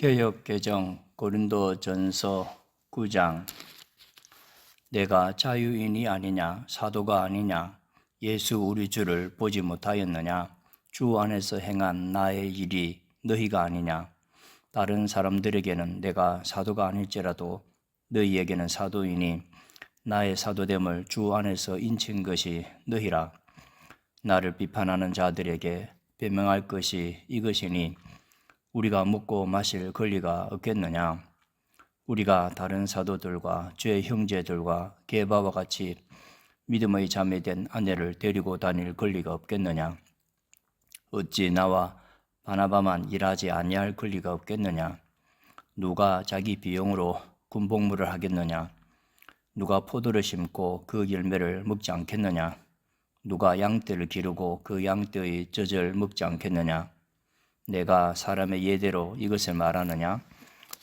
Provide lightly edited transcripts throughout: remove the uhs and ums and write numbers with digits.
개역 개정 고린도전서 9장. 내가 자유인이 아니냐, 사도가 아니냐, 예수 우리 주를 보지 못하였느냐, 주 안에서 행한 나의 일이 너희가 아니냐. 다른 사람들에게는 내가 사도가 아닐지라도 너희에게는 사도이니 나의 사도됨을 주 안에서 인친 것이 너희라. 나를 비판하는 자들에게 변명할 것이 이것이니 우리가 먹고 마실 권리가 없겠느냐. 우리가 다른 사도들과 죄 형제들과 게바와 같이 믿음의 자매된 아내를 데리고 다닐 권리가 없겠느냐. 어찌 나와 바나바만 일하지 아니할 권리가 없겠느냐. 누가 자기 비용으로 군복무를 하겠느냐. 누가 포도를 심고 그 열매를 먹지 않겠느냐. 누가 양떼를 기르고 그 양떼의 젖을 먹지 않겠느냐. 내가 사람의 예대로 이것을 말하느냐?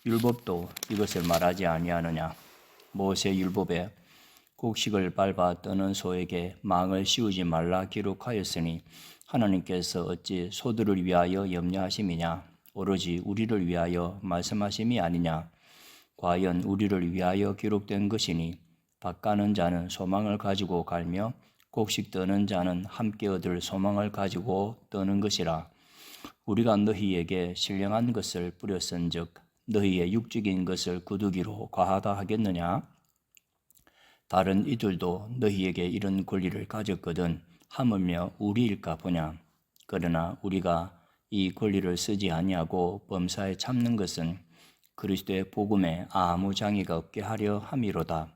율법도 이것을 말하지 아니하느냐? 모세 율법에 곡식을 밟아 떠는 소에게 망을 씌우지 말라 기록하였으니 하나님께서 어찌 소들을 위하여 염려하심이냐? 오로지 우리를 위하여 말씀하심이 아니냐? 과연 우리를 위하여 기록된 것이니 밭 가는 자는 소망을 가지고 갈며 곡식 떠는 자는 함께 얻을 소망을 가지고 떠는 것이라. 우리가 너희에게 신령한 것을 뿌렸은즉 너희의 육적인 것을 거두기로 과하다 하겠느냐? 다른 이들도 너희에게 이런 권리를 가졌거든 하물며 우리일까 보냐? 그러나 우리가 이 권리를 쓰지 아니하고 범사에 참는 것은 그리스도의 복음에 아무 장애가 없게 하려 함이로다.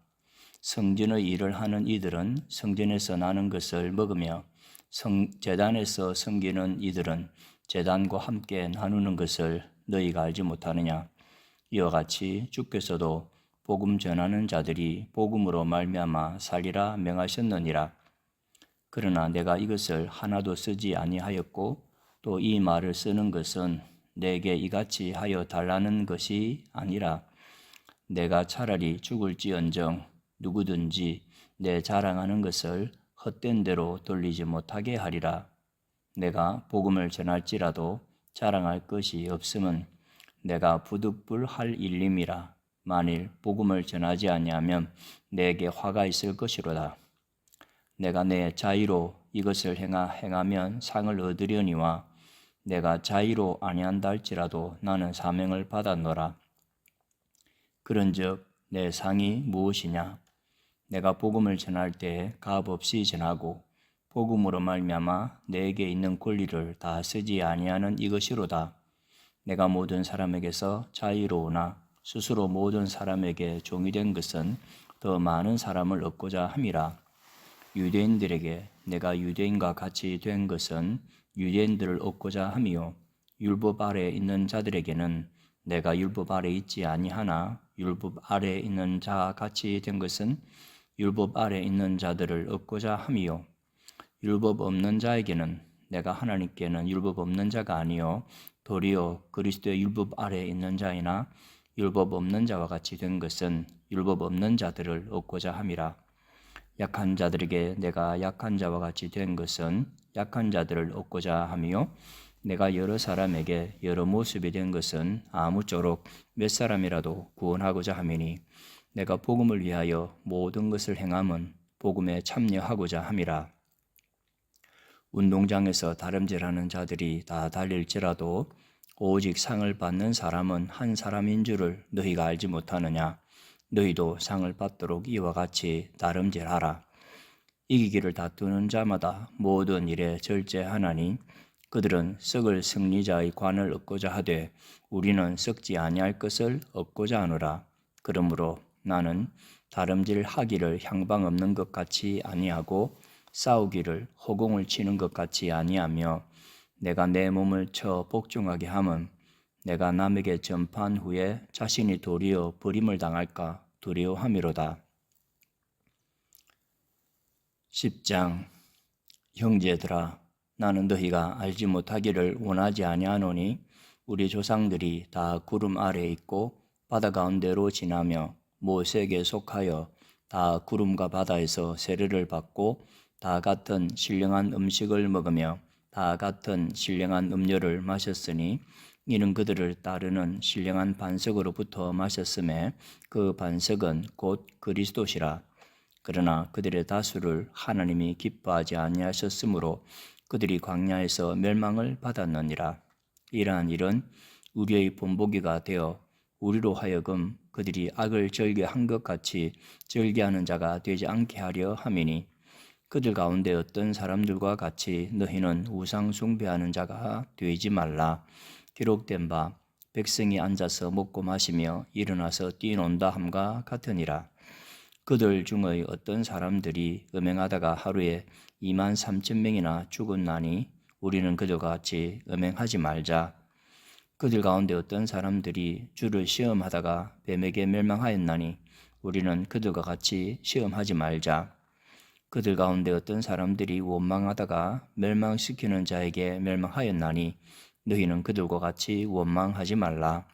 성전의 일을 하는 이들은 성전에서 나는 것을 먹으며 제단에서 섬기는 이들은 제단과 함께 나누는 것을 너희가 알지 못하느냐. 이와 같이 주께서도 복음 전하는 자들이 복음으로 말미암아 살리라 명하셨느니라. 그러나 내가 이것을 하나도 쓰지 아니하였고 또 이 말을 쓰는 것은 내게 이같이 하여 달라는 것이 아니라 내가 차라리 죽을지언정 누구든지 내 자랑하는 것을 헛된 대로 돌리지 못하게 하리라. 내가 복음을 전할지라도 자랑할 것이 없음은 내가 부득불할 일임이라. 만일 복음을 전하지 아니하면 내게 화가 있을 것이로다. 내가 내 자의로 이것을 행하면 상을 얻으려니와 내가 자의로 아니한다 할지라도 나는 사명을 받았노라. 그런즉 내 상이 무엇이냐? 내가 복음을 전할 때에 값없이 전하고 복음으로 말미암아 내게 있는 권리를 다 쓰지 아니하는 이것이로다. 내가 모든 사람에게서 자유로우나 스스로 모든 사람에게 종이 된 것은 더 많은 사람을 얻고자 함이라. 유대인들에게 내가 유대인과 같이 된 것은 유대인들을 얻고자 함이요 율법 아래에 있는 자들에게는 내가 율법 아래에 있지 아니하나 율법 아래에 있는 자와 같이 된 것은 율법 아래에 있는 자들을 얻고자 함이요 율법 없는 자에게는 내가 하나님께는 율법 없는 자가 아니요 도리어 그리스도의 율법 아래에 있는 자이나 율법 없는 자와 같이 된 것은 율법 없는 자들을 얻고자 함이라. 약한 자들에게 내가 약한 자와 같이 된 것은 약한 자들을 얻고자 함이요 내가 여러 사람에게 여러 모습이 된 것은 아무쪼록 몇 사람이라도 구원하고자 함이니 내가 복음을 위하여 모든 것을 행함은 복음에 참여하고자 함이라. 운동장에서 다름질하는 자들이 다 달릴지라도 오직 상을 받는 사람은 한 사람인 줄을 너희가 알지 못하느냐. 너희도 상을 받도록 이와 같이 다름질하라. 이기기를 다투는 자마다 모든 일에 절제하나니 그들은 썩을 승리자의 관을 얻고자 하되 우리는 썩지 아니할 것을 얻고자 하노라. 그러므로 나는 다름질하기를 향방 없는 것 같이 아니하고 싸우기를 허공을 치는 것 같이 아니하며 내가 내 몸을 쳐 복종하게 함은 내가 남에게 전파한 후에 자신이 도리어 버림을 당할까 두려워함이로다. 10장. 형제들아, 나는 너희가 알지 못하기를 원하지 아니하노니 우리 조상들이 다 구름 아래에 있고 바다 가운데로 지나며 모세에게 속하여 다 구름과 바다에서 세례를 받고 다 같은 신령한 음식을 먹으며 다 같은 신령한 음료를 마셨으니 이는 그들을 따르는 신령한 반석으로부터 마셨음에 그 반석은 곧 그리스도시라. 그러나 그들의 다수를 하나님이 기뻐하지 아니하셨으므로 그들이 광야에서 멸망을 받았느니라. 이러한 일은 우리의 본보기가 되어 우리로 하여금 그들이 악을 절개한 것 같이 절개하는 자가 되지 않게 하려 함이니, 그들 가운데 어떤 사람들과 같이 너희는 우상 숭배하는 자가 되지 말라. 기록된 바 백성이 앉아서 먹고 마시며 일어나서 뛰논다 함과 같으니라. 그들 중의 어떤 사람들이 음행하다가 하루에 23,000명이나 죽었나니 우리는 그들과 같이 음행하지 말자. 그들 가운데 어떤 사람들이 주를 시험하다가 뱀에게 멸망하였나니 우리는 그들과 같이 시험하지 말자. 그들 가운데 어떤 사람들이 원망하다가 멸망시키는 자에게 멸망하였나니 너희는 그들과 같이 원망하지 말라.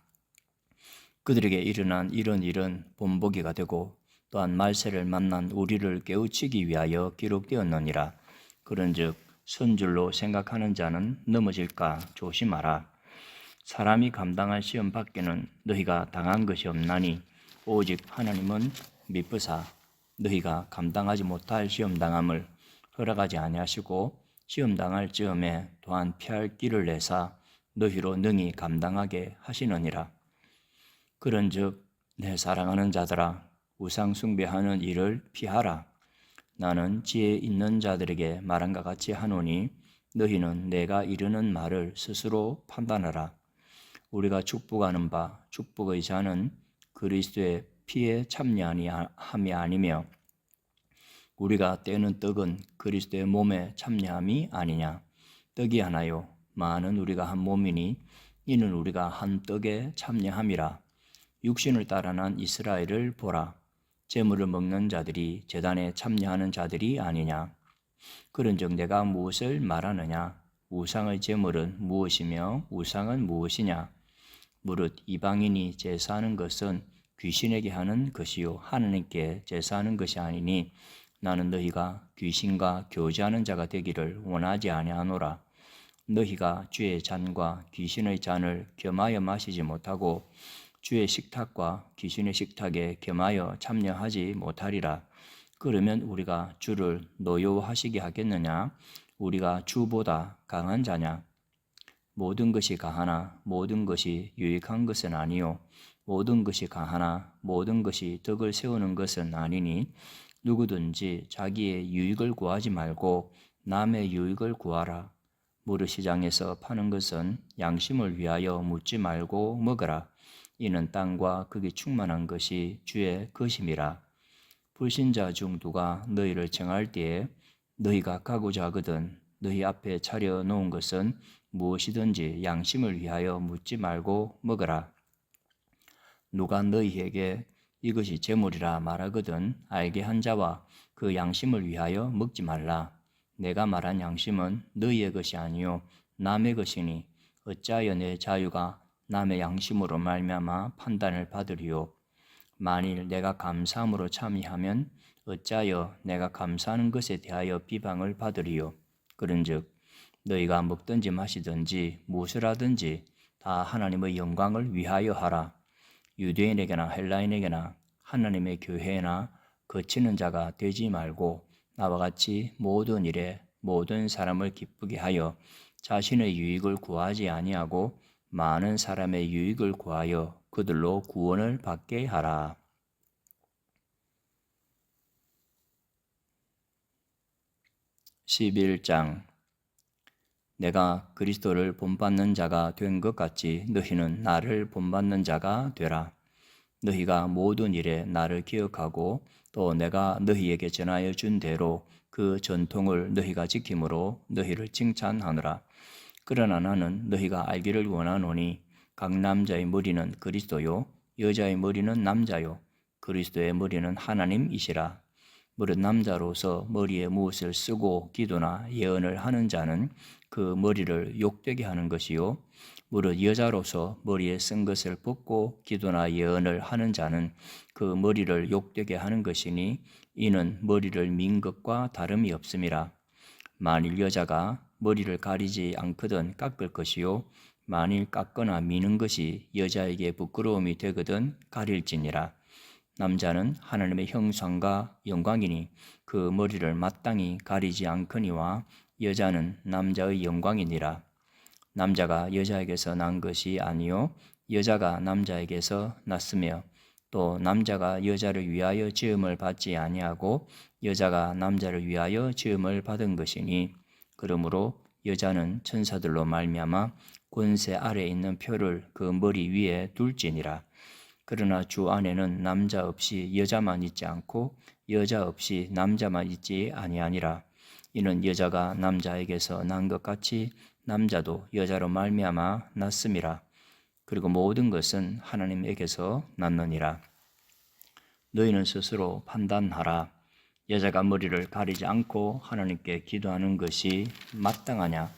그들에게 일어난 이런 일은 본보기가 되고 또한 말세를 만난 우리를 깨우치기 위하여 기록되었느니라. 그런즉 선줄로 생각하는 자는 넘어질까 조심하라. 사람이 감당할 시험 밖에는 너희가 당한 것이 없나니 오직 하나님은 미쁘사 너희가 감당하지 못할 시험당함을 허락하지 아니하시고 시험당할 즈음에 또한 피할 길을 내사 너희로 능히 감당하게 하시느니라. 그런즉 내 사랑하는 자들아, 우상 숭배하는 일을 피하라. 나는 지혜 있는 자들에게 말한 것 같이 하노니 너희는 내가 이르는 말을 스스로 판단하라. 우리가 축복하는 바 축복의 자는 그리스도의 피에 참여함이 아니며 우리가 떼는 떡은 그리스도의 몸에 참여함이 아니냐. 떡이 하나요 많은 우리가 한 몸이니 이는 우리가 한 떡에 참여함이라. 육신을 따라 난 이스라엘을 보라. 제물을 먹는 자들이 제단에 참여하는 자들이 아니냐. 그런즉 내가 무엇을 말하느냐. 우상의 제물은 무엇이며 우상은 무엇이냐. 무릇 이방인이 제사하는 것은 귀신에게 하는 것이요 하나님께 제사하는 것이 아니니 나는 너희가 귀신과 교제하는 자가 되기를 원하지 아니하노라. 너희가 주의 잔과 귀신의 잔을 겸하여 마시지 못하고 주의 식탁과 귀신의 식탁에 겸하여 참여하지 못하리라. 그러면 우리가 주를 노여워하시게 하겠느냐? 우리가 주보다 강한 자냐? 모든 것이 가하나 모든 것이 유익한 것은 아니요 모든 것이 가하나 모든 것이 덕을 세우는 것은 아니니 누구든지 자기의 유익을 구하지 말고 남의 유익을 구하라. 무릇 시장에서 파는 것은 양심을 위하여 묻지 말고 먹으라. 이는 땅과 극이 충만한 것이 주의 것임이라. 불신자 중 누가 너희를 청할 때에 너희가 가고자 하거든 너희 앞에 차려 놓은 것은 무엇이든지 양심을 위하여 묻지 말고 먹으라. 누가 너희에게 이것이 제물이라 말하거든 알게 한 자와 그 양심을 위하여 먹지 말라. 내가 말한 양심은 너희의 것이 아니요 남의 것이니 어찌하여 내 자유가 남의 양심으로 말미암아 판단을 받으리요. 만일 내가 감사함으로 참여하면 어찌하여 내가 감사하는 것에 대하여 비방을 받으리요. 그런즉 너희가 먹든지 마시든지 무엇을 하든지 다 하나님의 영광을 위하여 하라. 유대인에게나 헬라인에게나 하나님의 교회나 거치는 자가 되지 말고 나와 같이 모든 일에 모든 사람을 기쁘게 하여 자신의 유익을 구하지 아니하고 많은 사람의 유익을 구하여 그들로 구원을 받게 하라. 11장 내가 그리스도를 본받는 자가 된 것 같이 너희는 나를 본받는 자가 되라. 너희가 모든 일에 나를 기억하고 또 내가 너희에게 전하여 준 대로 그 전통을 너희가 지킴으로 너희를 칭찬하노라. 그러나 나는 너희가 알기를 원하노니 각 남자의 머리는 그리스도요 여자의 머리는 남자요 그리스도의 머리는 하나님이시라. 무릇 남자로서 머리에 무엇을 쓰고 기도나 예언을 하는 자는 그 머리를 욕되게 하는 것이요 무릇 여자로서 머리에 쓴 것을 벗고 기도나 예언을 하는 자는 그 머리를 욕되게 하는 것이니 이는 머리를 민 것과 다름이 없음이라. 만일 여자가 머리를 가리지 않거든 깎을 것이요 만일 깎거나 미는 것이 여자에게 부끄러움이 되거든 가릴지니라. 남자는 하나님의 형상과 영광이니 그 머리를 마땅히 가리지 않거니와 여자는 남자의 영광이니라. 남자가 여자에게서 난 것이 아니요 여자가 남자에게서 났으며 또 남자가 여자를 위하여 지음을 받지 아니하고 여자가 남자를 위하여 지음을 받은 것이니 그러므로 여자는 천사들로 말미암아 권세 아래에 있는 표를 그 머리 위에 둘지니라. 그러나 주 안에는 남자 없이 여자만 있지 않고 여자 없이 남자만 있지 아니하니라. 이는 여자가 남자에게서 난 것 같이 남자도 여자로 말미암아 났음이라. 그리고 모든 것은 하나님에게서 났느니라. 너희는 스스로 판단하라. 여자가 머리를 가리지 않고 하나님께 기도하는 것이 마땅하냐?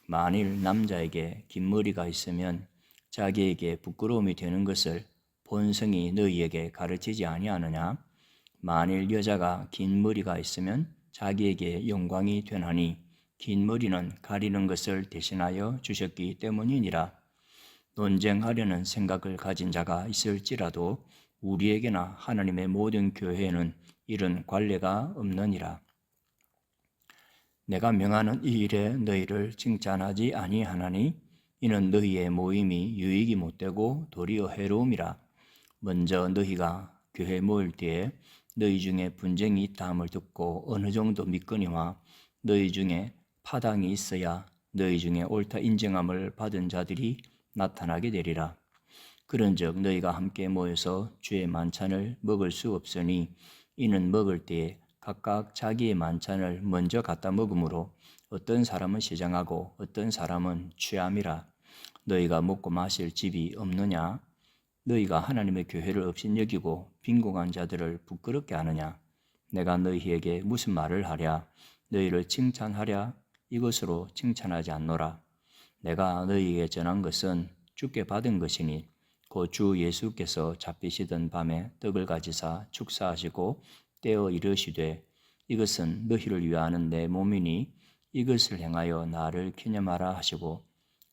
만일 남자에게 긴 머리가 있으면 자기에게 부끄러움이 되는 것을 본성이 너희에게 가르치지 아니하느냐? 만일 여자가 긴 머리가 있으면 자기에게 영광이 되나니 긴 머리는 가리는 것을 대신하여 주셨기 때문이니라. 논쟁하려는 생각을 가진 자가 있을지라도 우리에게나 하나님의 모든 교회에는 이런 관례가 없느니라. 내가 명하는 이 일에 너희를 칭찬하지 아니하나니 이는 너희의 모임이 유익이 못되고 도리어 해로움이라. 먼저 너희가 교회 모일 때에 너희 중에 분쟁이 있다함을 듣고 어느 정도 믿거니와 너희 중에 파당이 있어야 너희 중에 옳다 인정함을 받은 자들이 나타나게 되리라. 그런즉 너희가 함께 모여서 주의 만찬을 먹을 수 없으니 이는 먹을 때에 각각 자기의 만찬을 먼저 갖다 먹으므로 어떤 사람은 시장하고 어떤 사람은 취함이라. 너희가 먹고 마실 집이 없느냐? 너희가 하나님의 교회를 업신여기고 빈궁한 자들을 부끄럽게 하느냐? 내가 너희에게 무슨 말을 하랴? 너희를 칭찬하랴? 이것으로 칭찬하지 않노라. 내가 너희에게 전한 것은 주께 받은 것이니 곧 주 예수께서 잡히시던 밤에 떡을 가지사 축사하시고 떼어 이르시되 이것은 너희를 위하는 내 몸이니 이것을 행하여 나를 기념하라 하시고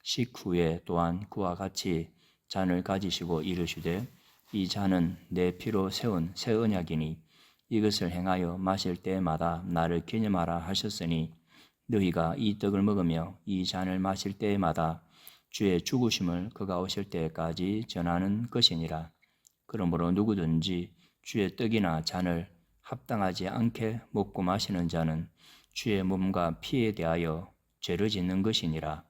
식후에 또한 그와 같이 잔을 가지시고 이르시되 이 잔은 내 피로 세운 새 언약이니 이것을 행하여 마실 때마다 나를 기념하라 하셨으니 너희가 이 떡을 먹으며 이 잔을 마실 때마다 주의 죽으심을 그가 오실 때까지 전하는 것이니라. 그러므로 누구든지 주의 떡이나 잔을 합당하지 않게 먹고 마시는 자는 주의 몸과 피에 대하여 죄를 짓는 것이니라.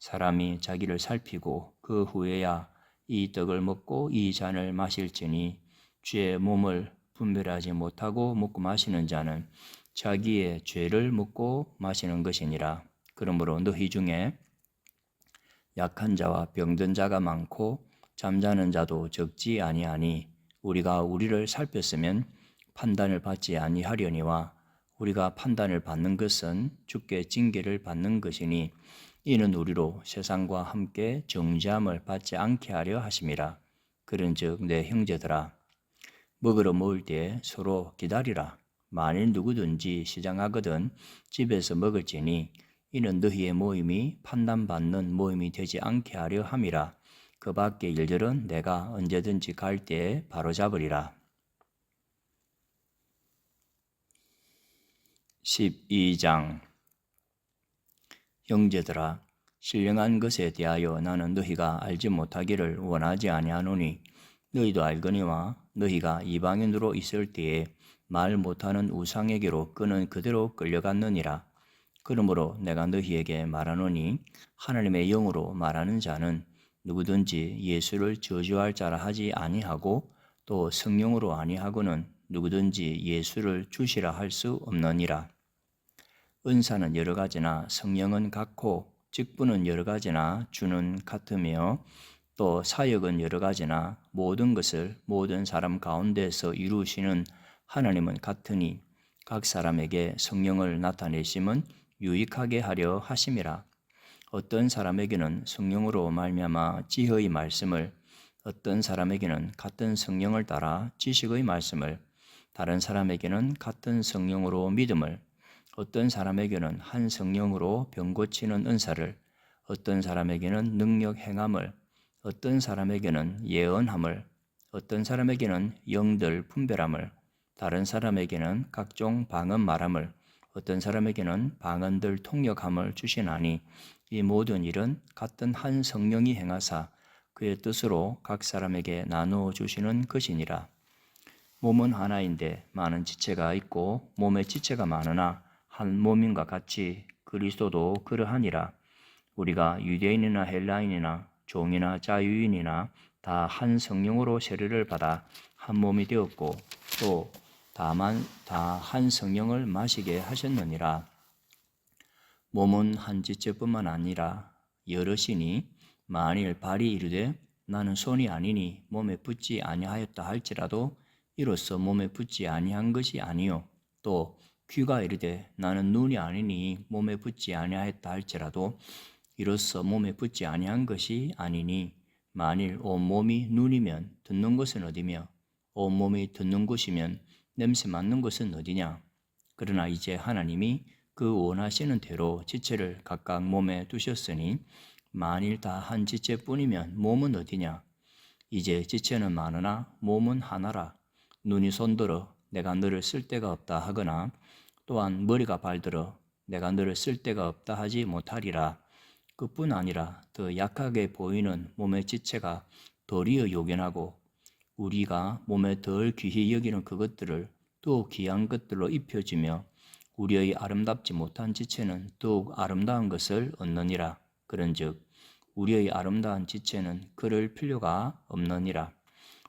사람이 자기를 살피고 그 후에야 이 떡을 먹고 이 잔을 마실지니 주의 몸을 분별하지 못하고 먹고 마시는 자는 자기의 죄를 먹고 마시는 것이니라. 그러므로 너희 중에 약한 자와 병든 자가 많고 잠자는 자도 적지 아니하니 우리가 우리를 살폈으면 판단을 받지 아니하려니와 우리가 판단을 받는 것은 주께 징계를 받는 것이니 이는 우리로 세상과 함께 정죄함을 받지 않게 하려 하심이라. 그런즉 내 형제들아 먹으러 모일 때 서로 기다리라. 만일 누구든지 시장하거든 집에서 먹을지니 이는 너희의 모임이 판단받는 모임이 되지 않게 하려 함이라. 그 밖의 일들은 내가 언제든지 갈 때에 바로잡으리라. 12장 형제들아 신령한 것에 대하여 나는 너희가 알지 못하기를 원하지 아니하노니 너희도 알거니와 너희가 이방인으로 있을 때에 말 못하는 우상에게로 끄는 그대로 끌려갔느니라. 그러므로 내가 너희에게 말하노니 하나님의 영으로 말하는 자는 누구든지 예수를 저주할 자라 하지 아니하고 또 성령으로 아니하고는 누구든지 예수를 주시라 할 수 없느니라. 은사는 여러 가지나 성령은 같고 직분은 여러 가지나 주는 같으며 또 사역은 여러 가지나 모든 것을 모든 사람 가운데서 이루시는 하나님은 같으니 각 사람에게 성령을 나타내심은 유익하게 하려 하심이라. 어떤 사람에게는 성령으로 말미암아 지혜의 말씀을, 어떤 사람에게는 같은 성령을 따라 지식의 말씀을, 다른 사람에게는 같은 성령으로 믿음을, 어떤 사람에게는 한 성령으로 병 고치는 은사를, 어떤 사람에게는 능력 행함을, 어떤 사람에게는 예언함을, 어떤 사람에게는 영들 분별함을, 다른 사람에게는 각종 방언 말함을, 어떤 사람에게는 방언들 통역함을 주시나니 이 모든 일은 같은 한 성령이 행하사 그의 뜻으로 각 사람에게 나누어 주시는 것이니라. 몸은 하나인데 많은 지체가 있고 몸에 지체가 많으나 한 몸인과 같이 그리스도도 그러하니라. 우리가 유대인이나 헬라인이나 종이나 자유인이나 다 한 성령으로 세례를 받아 한 몸이 되었고 또 다만 다 한 성령을 마시게 하셨느니라. 몸은 한 지체뿐만 아니라 여럿이니 만일 발이 이르되 나는 손이 아니니 몸에 붙지 아니하였다 할지라도 이로써 몸에 붙지 아니한 것이 아니요 또 귀가 이르되 나는 눈이 아니니 몸에 붙지 아니하였다 할지라도 이로써 몸에 붙지 아니한 것이 아니니 만일 온 몸이 눈이면 듣는 것은 어디며 온 몸이 듣는 곳이면 냄새 맡는 것은 어디냐. 그러나 이제 하나님이 그 원하시는 대로 지체를 각각 몸에 두셨으니 만일 다 한 지체뿐이면 몸은 어디냐. 이제 지체는 많으나 몸은 하나라. 눈이 손들어 내가 너를 쓸 데가 없다 하거나 또한 머리가 발들어 내가 너를 쓸 데가 없다 하지 못하리라. 그뿐 아니라 더 약하게 보이는 몸의 지체가 도리어 요견하고 우리가 몸에 덜 귀히 여기는 그것들을 또 귀한 것들로 입혀지며 우리의 아름답지 못한 지체는 더욱 아름다운 것을 얻느니라. 그런즉 우리의 아름다운 지체는 그럴 필요가 없느니라.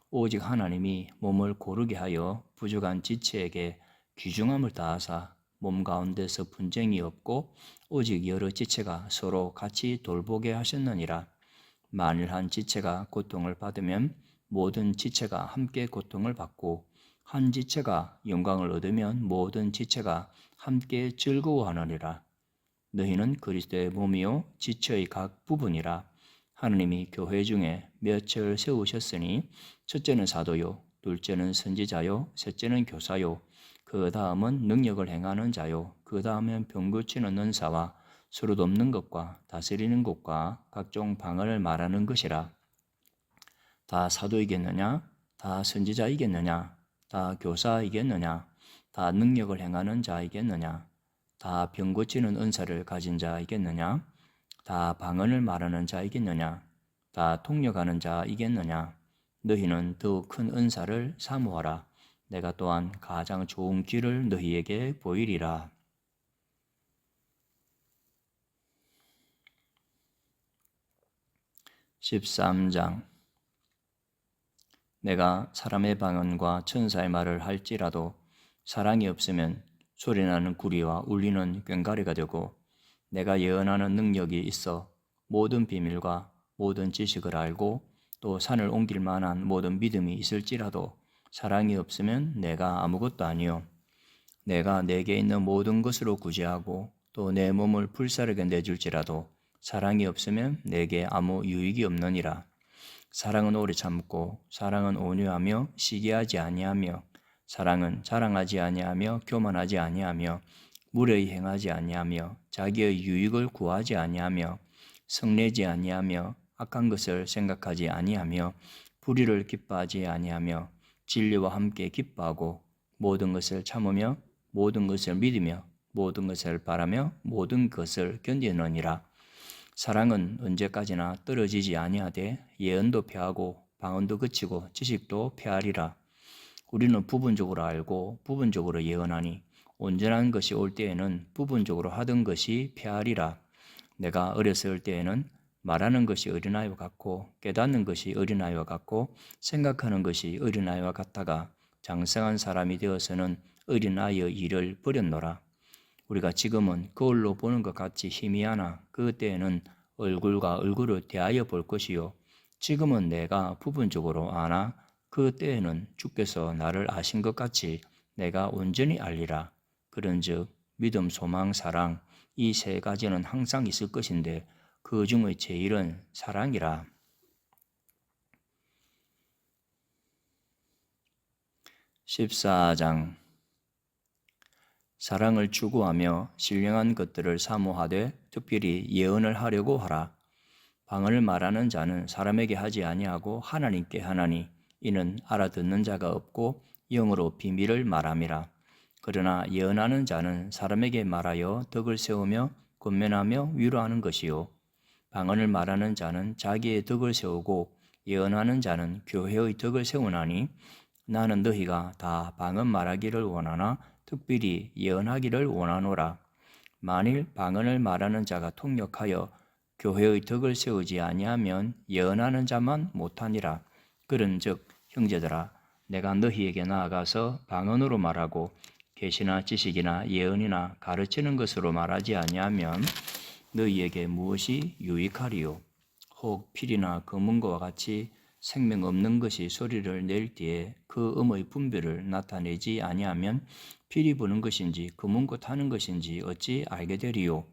오직 하나님이 몸을 고르게 하여 부족한 지체에게 귀중함을 다하사 몸 가운데서 분쟁이 없고 오직 여러 지체가 서로 같이 돌보게 하셨느니라. 만일 한 지체가 고통을 받으면 모든 지체가 함께 고통을 받고 한 지체가 영광을 얻으면 모든 지체가 함께 즐거워하느니라. 너희는 그리스도의 몸이요 지체의 각 부분이라. 하느님이 교회 중에 몇을 세우셨으니 첫째는 사도요, 둘째는 선지자요, 셋째는 교사요, 그 다음은 능력을 행하는 자요, 그 다음엔 병 고치는 은사와 서로 돕는 것과 다스리는 것과 각종 방언을 말하는 것이라. 다 사도이겠느냐? 다 선지자이겠느냐? 다 교사이겠느냐? 다 능력을 행하는 자이겠느냐? 다 병 고치는 은사를 가진 자이겠느냐? 다 방언을 말하는 자이겠느냐? 다 통역하는 자이겠느냐? 너희는 더욱 큰 은사를 사모하라. 내가 또한 가장 좋은 길을 너희에게 보이리라. 13장. 내가 사람의 방언과 천사의 말을 할지라도 사랑이 없으면 소리나는 구리와 울리는 꽹과리가 되고 내가 예언하는 능력이 있어 모든 비밀과 모든 지식을 알고 또 산을 옮길 만한 모든 믿음이 있을지라도 사랑이 없으면 내가 아무것도 아니요 내가 내게 있는 모든 것으로 구제하고 또 내 몸을 불사르게 내줄지라도 사랑이 없으면 내게 아무 유익이 없느니라. 사랑은 오래 참고 사랑은 온유하며 시기하지 아니하며 사랑은 자랑하지 아니하며 교만하지 아니하며 무례히 행하지 아니하며 자기의 유익을 구하지 아니하며 성내지 아니하며 악한 것을 생각하지 아니하며 불의를 기뻐하지 아니하며 진리와 함께 기뻐하고 모든 것을 참으며 모든 것을 믿으며 모든 것을 바라며 모든 것을 견디느니라. 사랑은 언제까지나 떨어지지 아니하되 예언도 패하고 방언도 그치고 지식도 패하리라. 우리는 부분적으로 알고 부분적으로 예언하니 온전한 것이 올 때에는 부분적으로 하던 것이 패하리라. 내가 어렸을 때에는 말하는 것이 어린아이와 같고 깨닫는 것이 어린아이와 같고 생각하는 것이 어린아이와 같다가 장성한 사람이 되어서는 어린아이의 일을 버렸노라. 우리가 지금은 거울로 보는 것 같이 희미하나 그때에는 얼굴과 얼굴을 대하여 볼 것이요 지금은 내가 부분적으로 아나 그때에는 주께서 나를 아신 것 같이 내가 온전히 알리라. 그런즉 믿음, 소망, 사랑 이 세 가지는 항상 있을 것인데 그 중의 제일은 사랑이라. 14장. 사랑을 추구하며 신령한 것들을 사모하되 특별히 예언을 하려고 하라. 방언을 말하는 자는 사람에게 하지 아니하고 하나님께 하나니 이는 알아듣는 자가 없고 영으로 비밀을 말함이라. 그러나 예언하는 자는 사람에게 말하여 덕을 세우며 권면하며 위로하는 것이요 방언을 말하는 자는 자기의 덕을 세우고 예언하는 자는 교회의 덕을 세우나니 나는 너희가 다 방언 말하기를 원하나 특별히 예언하기를 원하노라. 만일 방언을 말하는 자가 통역하여 교회의 덕을 세우지 아니하면 예언하는 자만 못하니라. 그런즉 형제들아 내가 너희에게 나아가서 방언으로 말하고 계시나 지식이나 예언이나 가르치는 것으로 말하지 아니하면 너희에게 무엇이 유익하리요? 혹 필이나 검은고와 같이 생명 없는 것이 소리를 낼 때에 그 음의 분별을 나타내지 아니하면 필이 부는 것인지 검은고 타는 것인지 어찌 알게 되리요?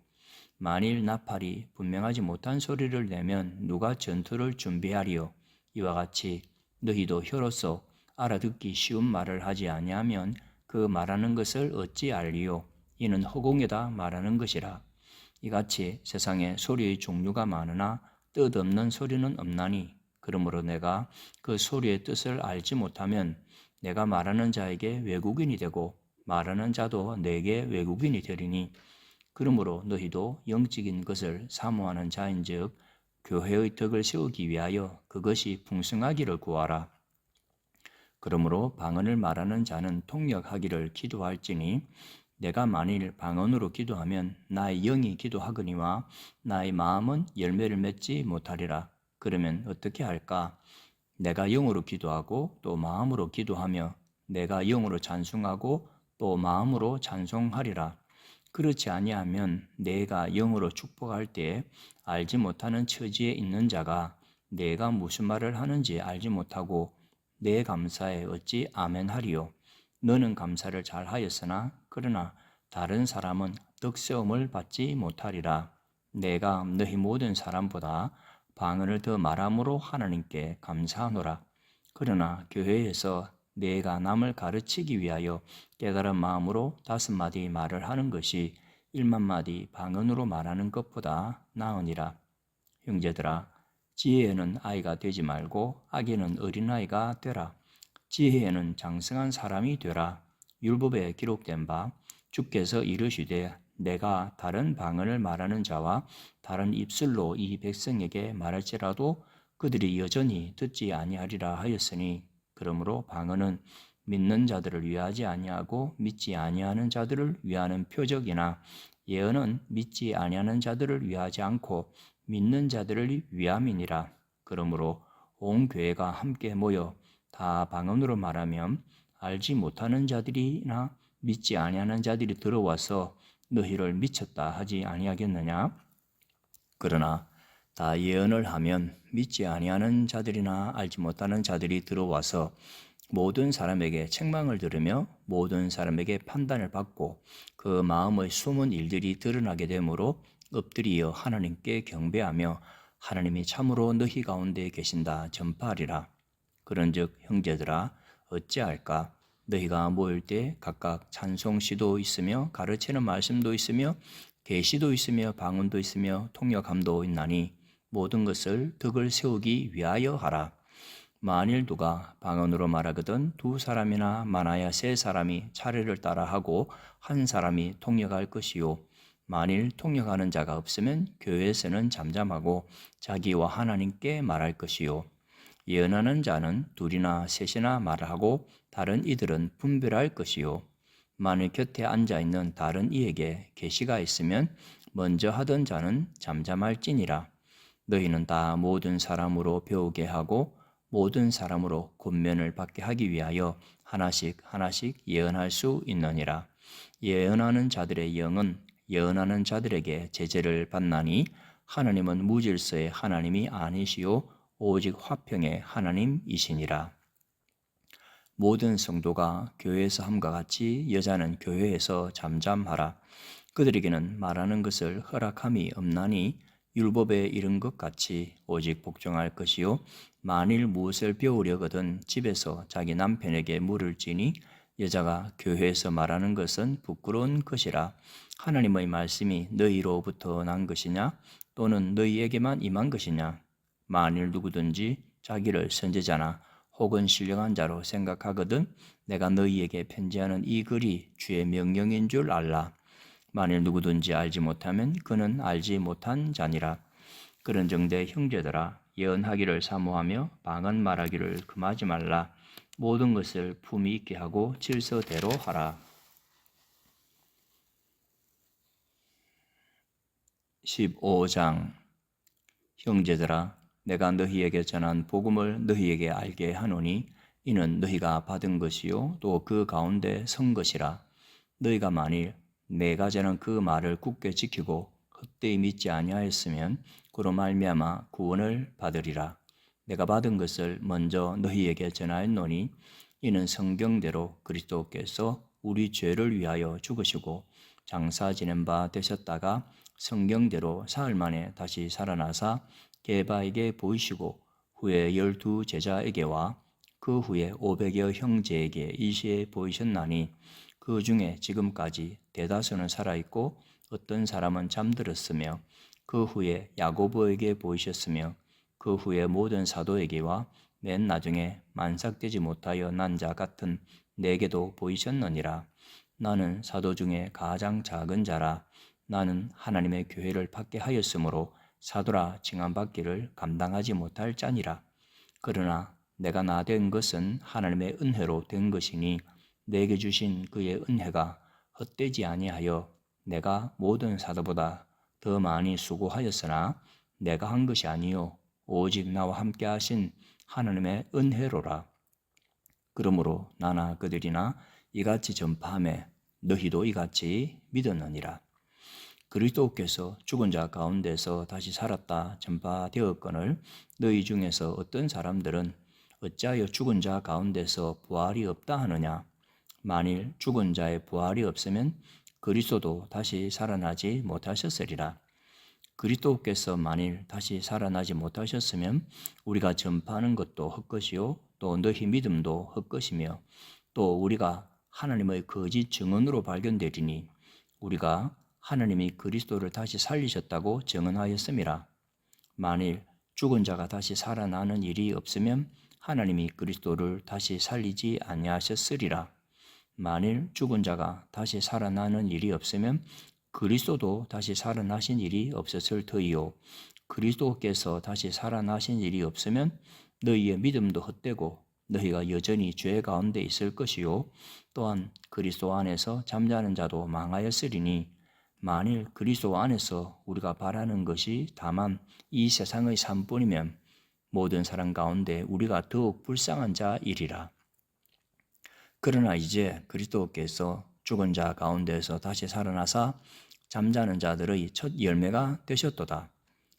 만일 나팔이 분명하지 못한 소리를 내면 누가 전투를 준비하리요? 이와 같이 너희도 혀로서 알아듣기 쉬운 말을 하지 아니하면 그 말하는 것을 어찌 알리요? 이는 허공에다 말하는 것이라. 이같이 세상에 소리의 종류가 많으나 뜻없는 소리는 없나니 그러므로 내가 그 소리의 뜻을 알지 못하면 내가 말하는 자에게 외국인이 되고 말하는 자도 내게 외국인이 되리니 그러므로 너희도 영적인 것을 사모하는 자인즉 교회의 덕을 세우기 위하여 그것이 풍성하기를 구하라. 그러므로 방언을 말하는 자는 통역하기를 기도할지니 내가 만일 방언으로 기도하면 나의 영이 기도하거니와 나의 마음은 열매를 맺지 못하리라. 그러면 어떻게 할까? 내가 영으로 기도하고 또 마음으로 기도하며 내가 영으로 찬송하고 또 마음으로 찬송하리라. 그렇지 아니하면 내가 영으로 축복할 때 알지 못하는 처지에 있는 자가 내가 무슨 말을 하는지 알지 못하고 내 감사에 어찌 아멘하리요? 너는 감사를 잘하였으나 그러나 다른 사람은 덕세움을 받지 못하리라. 내가 너희 모든 사람보다 방언을 더 말함으로 하나님께 감사하노라. 그러나 교회에서 내가 남을 가르치기 위하여 깨달은 마음으로 5마디 말을 하는 것이 1만마디 방언으로 말하는 것보다 나으니라. 형제들아 지혜에는 아이가 되지 말고 악에는 어린아이가 되라. 지혜에는 장성한 사람이 되라. 율법에 기록된 바 주께서 이르시되 내가 다른 방언을 말하는 자와 다른 입술로 이 백성에게 말할지라도 그들이 여전히 듣지 아니하리라 하였으니 그러므로 방언은 믿는 자들을 위하지 아니하고 믿지 아니하는 자들을 위하는 표적이나 예언은 믿지 아니하는 자들을 위하지 않고 믿는 자들을 위함이니라. 그러므로 온 교회가 함께 모여 다 방언으로 말하면 알지 못하는 자들이나 믿지 아니하는 자들이 들어와서 너희를 미쳤다 하지 아니하겠느냐? 그러나 다 예언을 하면 믿지 아니하는 자들이나 알지 못하는 자들이 들어와서 모든 사람에게 책망을 들으며 모든 사람에게 판단을 받고 그 마음의 숨은 일들이 드러나게 되므로 엎드리어 하나님께 경배하며 하나님이 참으로 너희 가운데 계신다 전파하리라. 그런즉 형제들아 어찌할까? 너희가 모일 때 각각 찬송시도 있으며 가르치는 말씀도 있으며 계시도 있으며 방언도 있으며 통역함도 있나니 모든 것을 덕을 세우기 위하여 하라. 만일 누가 방언으로 말하거든 2사람이나 많아야 3사람이 차례를 따라하고 1사람이 통역할 것이요 만일 통역하는 자가 없으면 교회에서는 잠잠하고 자기와 하나님께 말할 것이요 예언하는 자는 2이나 3이나 말하고 다른 이들은 분별할 것이요 만일 곁에 앉아있는 다른 이에게 계시가 있으면 먼저 하던 자는 잠잠할지니라. 너희는 다 모든 사람으로 배우게 하고 모든 사람으로 권면을 받게 하기 위하여 하나씩 예언할 수 있느니라. 예언하는 자들의 영은 예언하는 자들에게 제재를 받나니 하나님은 무질서의 하나님이 아니시요 오직 화평의 하나님이시니라. 모든 성도가 교회에서 함과 같이 여자는 교회에서 잠잠하라. 그들에게는 말하는 것을 허락함이 없나니 율법에 이른 것 같이 오직 복종할 것이요 만일 무엇을 배우려거든 집에서 자기 남편에게 물을지니 여자가 교회에서 말하는 것은 부끄러운 것이라. 하나님의 말씀이 너희로부터 난 것이냐? 또는 너희에게만 임한 것이냐? 만일 누구든지 자기를 선지자나 혹은 신령한 자로 생각하거든 내가 너희에게 편지하는 이 글이 주의 명령인 줄 알라. 만일 누구든지 알지 못하면 그는 알지 못한 자니라. 그런정대 형제들아, 예언하기를 사모하며 방언 말하기를 금하지 말라. 모든 것을 품위 있게 하고 질서대로 하라. 15장. 형제들아, 내가 너희에게 전한 복음을 너희에게 알게 하노니 이는 너희가 받은 것이요 또 그 가운데 선 것이라. 너희가 만일 내가 전한 그 말을 굳게 지키고 헛되이 믿지 아니하였으면 그로 말미암아 구원을 받으리라. 내가 받은 것을 먼저 너희에게 전하였노니 이는 성경대로 그리스도께서 우리 죄를 위하여 죽으시고 장사 지낸 바 되셨다가 성경대로 사흘 만에 다시 살아나사 게바에게 보이시고 후에 12 제자에게와 그 후에 500여 형제에게 일시에 보이셨나니 그 중에 지금까지 대다수는 살아있고 어떤 사람은 잠들었으며 그 후에 야고보에게 보이셨으며 그 후에 모든 사도에게와 맨 나중에 만삭되지 못하여 난 자 같은 내게도 보이셨느니라. 나는 사도 중에 가장 작은 자라. 나는 하나님의 교회를 받게 하였으므로 사도라 칭함받기를 감당하지 못할 자니라. 그러나 내가 나 된 것은 하나님의 은혜로 된 것이니 내게 주신 그의 은혜가 헛되지 아니하여 내가 모든 사도보다 더 많이 수고하였으나 내가 한 것이 아니요 오직 나와 함께 하신 하나님의 은혜로라. 그러므로 나나 그들이나 이같이 전파하매 너희도 이같이 믿었느니라. 그리스도께서 죽은 자 가운데서 다시 살았다 전파되었거늘 너희 중에서 어떤 사람들은 어찌하여 죽은 자 가운데서 부활이 없다 하느냐? 만일 죽은 자의 부활이 없으면 그리스도도 다시 살아나지 못하셨으리라. 그리스도께서 만일 다시 살아나지 못하셨으면 우리가 전파하는 것도 헛것이요 또 너희 믿음도 헛것이며 또 우리가 하나님의 거짓 증언으로 발견되리니 우리가 하나님이 그리스도를 다시 살리셨다고 증언하였음이라. 만일 죽은 자가 다시 살아나는 일이 없으면 하나님이 그리스도를 다시 살리지 아니하셨으리라. 만일 죽은 자가 다시 살아나는 일이 없으면 그리스도도 다시 살아나신 일이 없었을 터이요 그리스도께서 다시 살아나신 일이 없으면 너희의 믿음도 헛되고 너희가 여전히 죄 가운데 있을 것이요 또한 그리스도 안에서 잠자는 자도 망하였으리니 만일 그리스도 안에서 우리가 바라는 것이 다만 이 세상의 삶뿐이면 모든 사람 가운데 우리가 더욱 불쌍한 자이리라. 그러나 이제 그리스도께서 죽은 자 가운데서 다시 살아나사 잠자는 자들의 첫 열매가 되셨도다.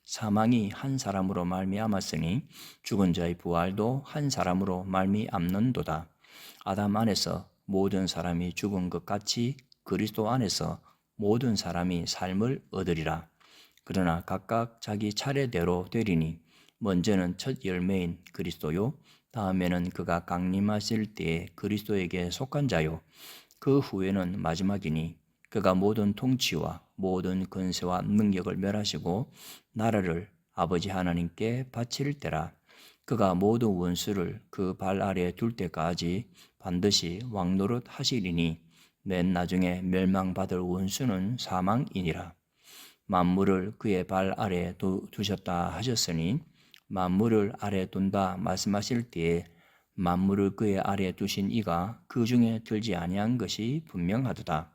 사망이 한 사람으로 말미암았으니 죽은 자의 부활도 한 사람으로 말미암는도다. 아담 안에서 모든 사람이 죽은 것 같이 그리스도 안에서 모든 사람이 삶을 얻으리라. 그러나 각각 자기 차례대로 되리니 먼저는 첫 열매인 그리스도요 다음에는 그가 강림하실 때에 그리스도에게 속한 자요 그 후에는 마지막이니 그가 모든 통치와 모든 권세와 능력을 멸하시고 나라를 아버지 하나님께 바칠 때라. 그가 모든 원수를 그 발 아래에 둘 때까지 반드시 왕노릇 하시리니 맨 나중에 멸망받을 원수는 사망이니라. 만물을 그의 발 아래에 두셨다 하셨으니 만물을 아래 둔다 말씀하실 때에 만물을 그의 아래에 두신 이가 그 중에 들지 아니한 것이 분명하도다.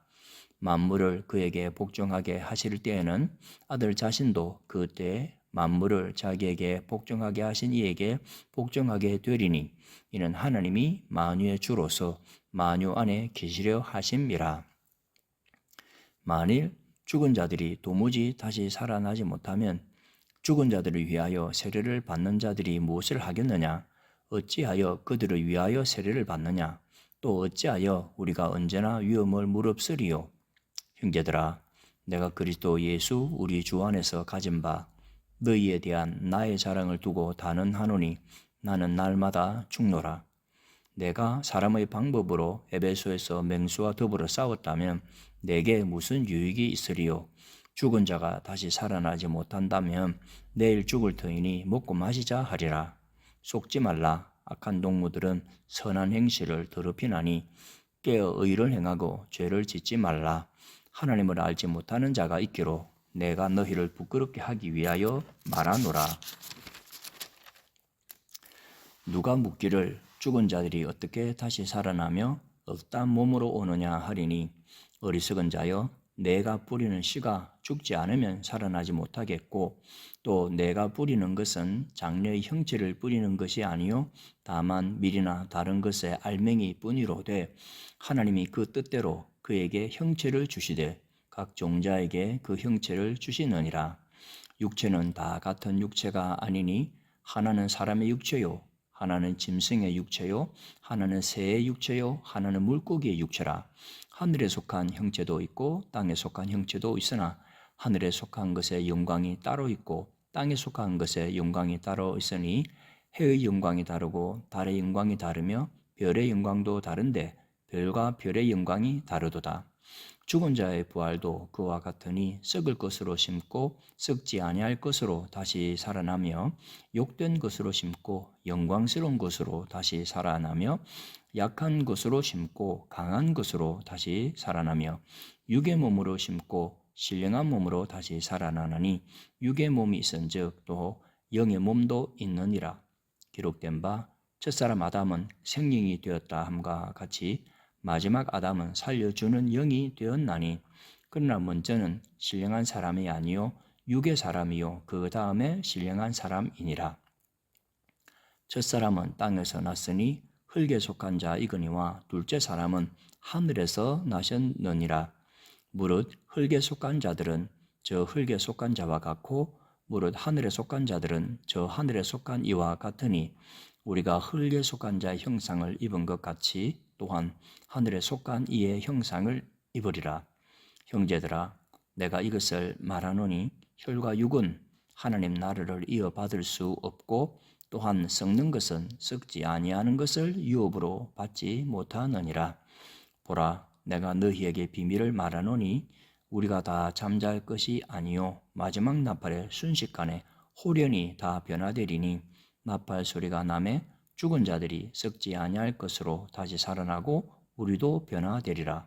만물을 그에게 복종하게 하실 때에는 아들 자신도 그때에 만물을 자기에게 복종하게 하신 이에게 복종하게 되리니 이는 하나님이 만유의 주로서 만유 안에 계시려 하심이라. 만일 죽은 자들이 도무지 다시 살아나지 못하면 죽은 자들을 위하여 세례를 받는 자들이 무엇을 하겠느냐? 어찌하여 그들을 위하여 세례를 받느냐? 또 어찌하여 우리가 언제나 위험을 무릅쓰리요? 형제들아, 내가 그리스도 예수 우리 주 안에서 가진 바 너희에 대한 나의 자랑을 두고 단언하노니 나는 날마다 죽노라. 내가 사람의 방법으로 에베소에서 맹수와 더불어 싸웠다면 내게 무슨 유익이 있으리요? 죽은 자가 다시 살아나지 못한다면 내일 죽을 터이니 먹고 마시자 하리라. 속지 말라. 악한 동무들은 선한 행실을 더럽히나니 깨어 의를 행하고 죄를 짓지 말라. 하나님을 알지 못하는 자가 있기로 내가 너희를 부끄럽게 하기 위하여 말하노라. 누가 묻기를 죽은 자들이 어떻게 다시 살아나며 어떤 몸으로 오느냐 하리니 어리석은 자여 내가 뿌리는 씨가 죽지 않으면 살아나지 못하겠고 또 내가 뿌리는 것은 장래의 형체를 뿌리는 것이 아니요 다만 밀이나 다른 것의 알맹이 뿐이로되 하나님이 그 뜻대로 그에게 형체를 주시되 각 종자에게 그 형체를 주시느니라. 육체는 다 같은 육체가 아니니 하나는 사람의 육체요 하나는 짐승의 육체요 하나는 새의 육체요 하나는 물고기의 육체라. 하늘에 속한 형체도 있고 땅에 속한 형체도 있으나 하늘에 속한 것의 영광이 따로 있고 땅에 속한 것의 영광이 따로 있으니 해의 영광이 다르고 달의 영광이 다르며 별의 영광도 다른데 별과 별의 영광이 다르도다. 죽은 자의 부활도 그와 같으니 썩을 것으로 심고 썩지 아니할 것으로 다시 살아나며 욕된 것으로 심고 영광스러운 것으로 다시 살아나며 약한 것으로 심고 강한 것으로 다시 살아나며 육의 몸으로 심고 신령한 몸으로 다시 살아나나니 육의 몸이 있은즉 또 영의 몸도 있느니라. 기록된 바 첫사람 아담은 생명이 되었다 함과 같이 마지막 아담은 살려주는 영이 되었나니 그러나 먼저는 신령한 사람이 아니요 육의 사람이요 그 다음에 신령한 사람이니라. 첫사람은 땅에서 났으니 흙에 속한 자이거니와 둘째 사람은 하늘에서 나셨느니라. 무릇 흙에 속한 자들은 저 흙에 속한 자와 같고 무릇 하늘에 속한 자들은 저 하늘에 속한 이와 같으니 우리가 흙에 속한 자의 형상을 입은 것 같이 또한 하늘에 속한 이의 형상을 입으리라. 형제들아 내가 이것을 말하노니 혈과 육은 하나님 나라를 이어받을 수 없고 또한 썩는 것은 썩지 아니하는 것을 유업으로 받지 못하느니라. 보라 내가 너희에게 비밀을 말하노니 우리가 다 잠잘 것이 아니요 마지막 나팔의 순식간에 홀연히 다 변화되리니 나팔 소리가 나매 죽은 자들이 썩지 아니할 것으로 다시 살아나고 우리도 변화되리라.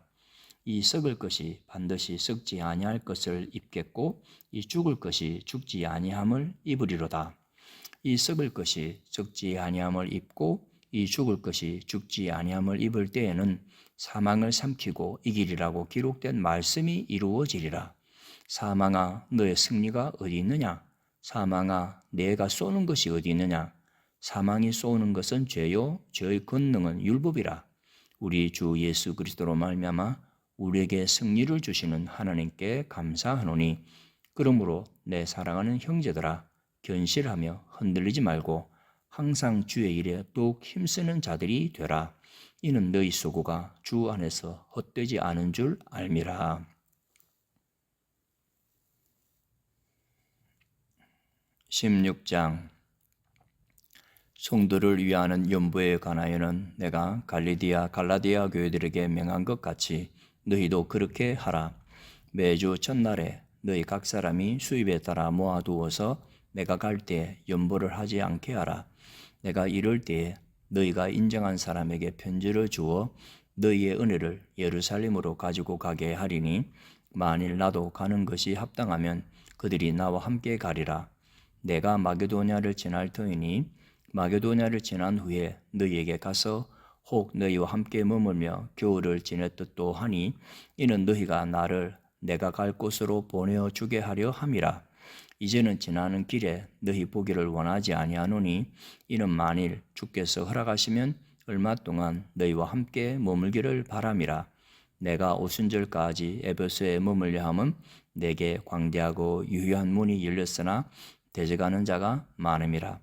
이 썩을 것이 반드시 썩지 아니할 것을 입겠고 이 죽을 것이 죽지 아니함을 입으리로다. 이 썩을 것이 썩지 아니함을 입고 이 죽을 것이 죽지 아니함을 입을 때에는 사망을 삼키고 이기리라고 기록된 말씀이 이루어지리라. 사망아 너의 승리가 어디 있느냐? 사망아 내가 쏘는 것이 어디 있느냐? 사망이 쏘는 것은 죄요 죄의 권능은 율법이라. 우리 주 예수 그리스도로 말미암아 우리에게 승리를 주시는 하나님께 감사하노니 그러므로 내 사랑하는 형제들아 견실하며 흔들리지 말고 항상 주의 일에 더욱 힘쓰는 자들이 되라. 이는 너희 수고가 주 안에서 헛되지 않은 줄 알미라. 16장 성도를 위하는 연부에 관하여는 내가 갈라디아 교회들에게 명한 것 같이 너희도 그렇게 하라. 매주 첫날에 너희 각 사람이 수입에 따라 모아두어서 내가 갈 때 연보를 하지 않게 하라. 내가 이럴 때에 너희가 인정한 사람에게 편지를 주어 너희의 은혜를 예루살렘으로 가지고 가게 하리니 만일 나도 가는 것이 합당하면 그들이 나와 함께 가리라. 내가 마게도냐를 지날 터이니 마게도냐를 지난 후에 너희에게 가서 혹 너희와 함께 머물며 겨울을 지낼 듯도 하니 이는 너희가 나를 내가 갈 곳으로 보내어 주게 하려 함이라. 이제는 지나는 길에 너희 보기를 원하지 아니하노니 이는 만일 주께서 허락하시면 얼마 동안 너희와 함께 머물기를 바람이라. 내가 오순절까지 에베소에 머물려 함은 내게 광대하고 유효한 문이 열렸으나 대적하는 자가 많음이라.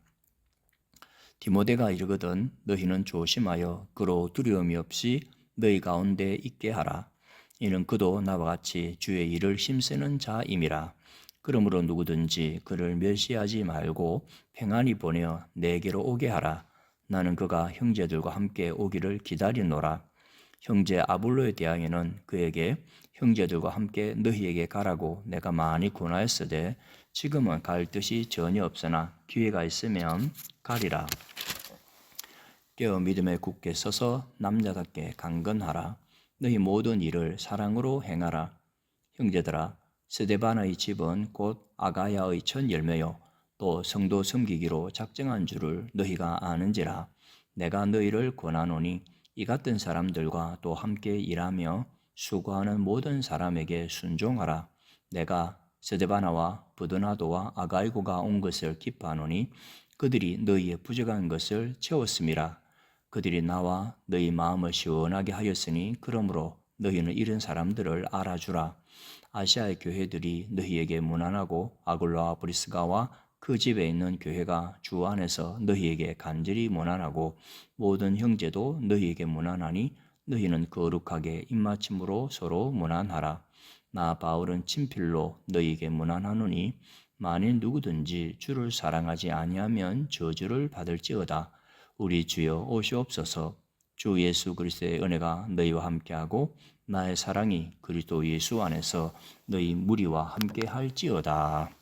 디모데가 이르거든 너희는 조심하여 그로 두려움이 없이 너희 가운데 있게 하라. 이는 그도 나와 같이 주의 일을 힘쓰는 자임이라. 그러므로 누구든지 그를 멸시하지 말고 평안히 보내어 내게로 오게 하라. 나는 그가 형제들과 함께 오기를 기다리노라. 형제 아볼로에 대하여는 그에게 형제들과 함께 너희에게 가라고 내가 많이 권하였으되 지금은 갈 뜻이 전혀 없으나 기회가 있으면 가리라. 깨어 믿음에 굳게 서서 남자답게 강건하라. 너희 모든 일을 사랑으로 행하라. 형제들아, 스데반의 집은 곧 아가야의 첫 열매요 또 성도 섬기기로 작정한 줄을 너희가 아는지라. 내가 너희를 권하노니 이 같은 사람들과 또 함께 일하며 수고하는 모든 사람에게 순종하라. 내가 스데바나와 부드나도와 아가이고가 온 것을 기뻐하노니 그들이 너희의 부족한 것을 채웠음이라. 그들이 나와 너희 마음을 시원하게 하였으니 그러므로 너희는 이런 사람들을 알아주라. 아시아의 교회들이 너희에게 무난하고 아굴로와 브리스가와 그 집에 있는 교회가 주 안에서 너희에게 간절히 무난하고 모든 형제도 너희에게 무난하니 너희는 거룩하게 입맞춤으로 서로 무난하라. 나 바울은 친필로 너희에게 무난하노니 만일 누구든지 주를 사랑하지 아니하면 저주를 받을지어다. 우리 주여 오시옵소서. 주 예수 그리스도의 은혜가 너희와 함께하고 나의 사랑이 그리스도 예수 안에서 너희 무리와 함께 할지어다.